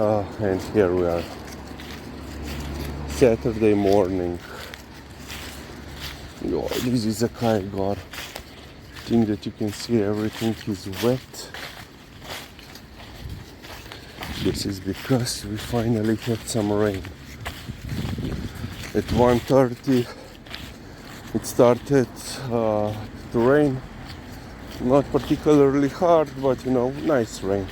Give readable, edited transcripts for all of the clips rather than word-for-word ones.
And here we are, Saturday morning. Oh, this is a Kaigor. I think that you can see everything is wet. This is because we finally had some rain. At 1:30 it started to rain. Not particularly hard, but nice rain.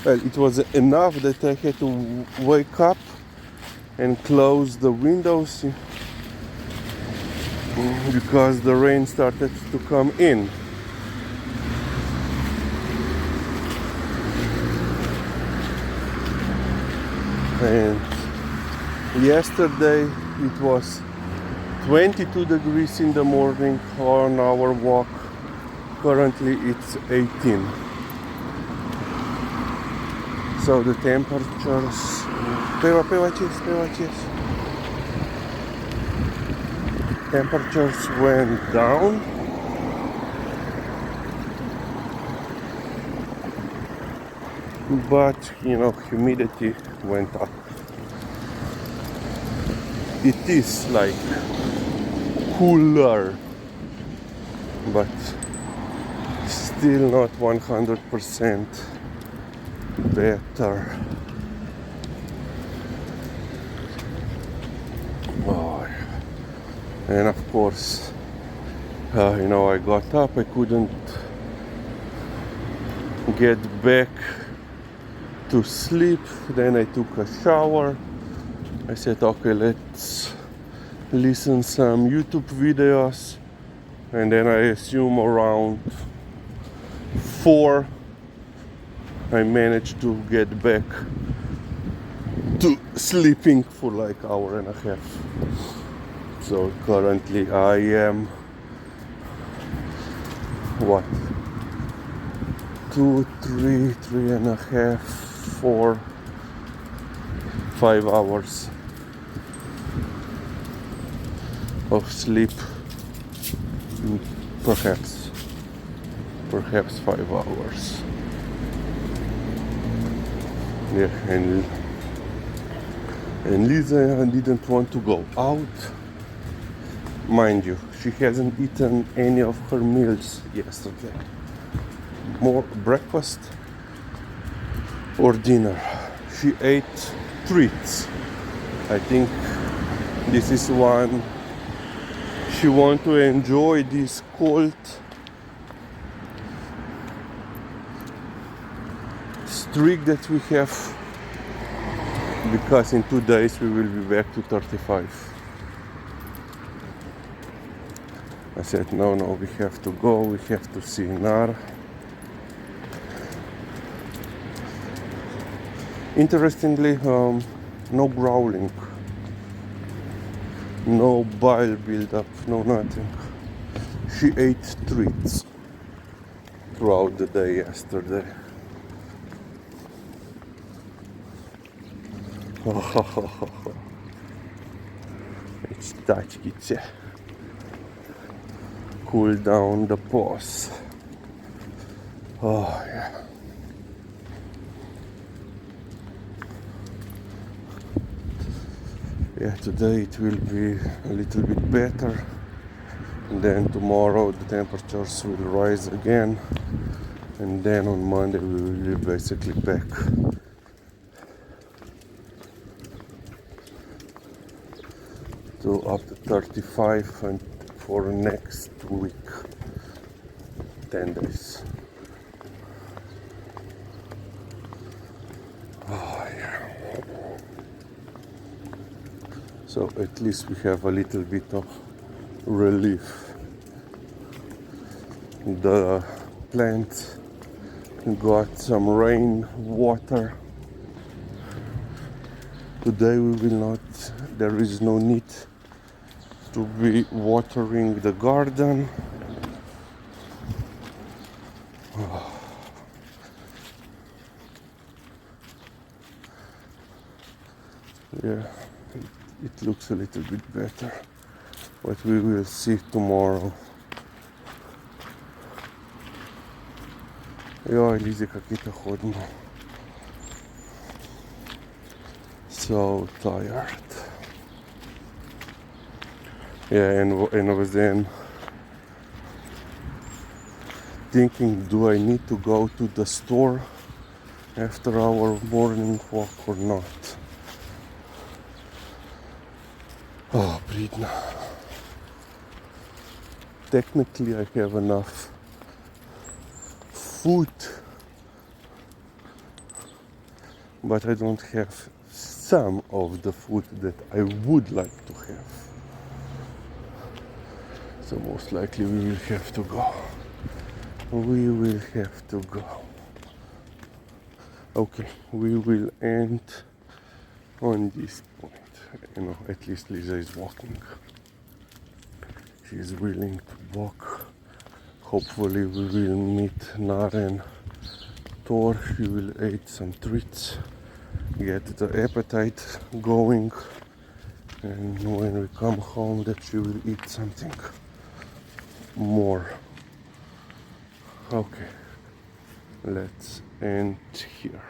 Well, it was enough that I had to wake up and close the windows because the rain started to come in. And yesterday it was 22 degrees in the morning on our walk. Currently it's 18. So the temperatures temperatures went down. But humidity went up. It is like cooler, but still not 100% better. Oh, and of course, I got up. I couldn't get back to sleep. Then I took a shower. I said, okay, let's listen some YouTube videos, and then I assume around 4 I managed to get back to sleeping for like hour and a half. So currently I am 3.5, 4, 5 hours of sleep, perhaps 5 hours. Yeah, and Liza didn't want to go out. Mind you, she hasn't eaten any of her meals yesterday. More breakfast or dinner. She ate treats. I think this is one she wants to enjoy this cold streak that we have, because in 2 days we will be back to 35. I said, no, we have to go, we have to see Nara. Interestingly, no growling, no bile build-up, no nothing. She ate treats throughout the day yesterday. It's tačkice. Cool down the paws. Oh yeah. Yeah, today it will be a little bit better. And then tomorrow the temperatures will rise again. And then on Monday we will be basically back to up to 35 and for next week, 10 days. Oh yeah. So at least we have a little bit of relief. The plant got some rain water. Today we will not, there is no need to be watering the garden. Yeah, it looks a little bit better, but we will see tomorrow. Joj, Lizi, kak je to hodno. so tired. Yeah, and I was then thinking, do I need to go to the store after our morning walk or not? Oh, breathe now. Technically, I have enough food, but I don't have some of the food that I would like to have. So most likely we will have to go. We will have to go. Okay, we will end on this point. At least Liza is walking. She is willing to walk. Hopefully we will meet Naren Thor. She will eat some treats, get the appetite going, and when we come home that she will eat something more. Okay, let's end here.